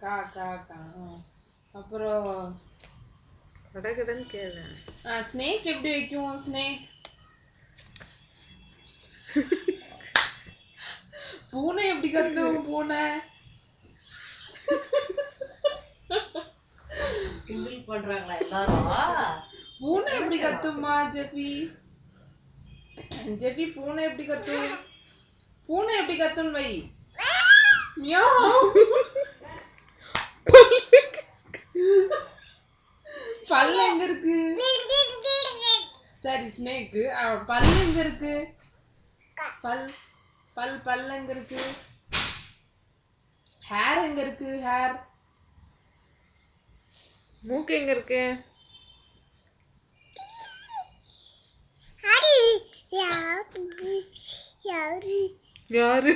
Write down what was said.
கா கா கா அப்புறம் கடகடன்னு கேளு. ஸ்னேக் எப்படி வைக்கும்? ஸ்னேக் பூனை எப்படி கத்தும்? பூனை கிண்டல் பண்றாங்களா எல்லாரும்? பூனை எப்படி கத்துமா ஜெபி? ஜெபி பூனை எப்படி கத்தும்? பூனை எப்படி கத்தும் வை. பல்லு எங்க இருக்கு? சரி ஸ்னேக்கு பல்லு எங்க இருக்கு? பல் பல் பல்லு எங்க இருக்கு? ஹேர் எங்க இருக்கு? ஹேர் மூக்கு எங்க இருக்கு? யாரு?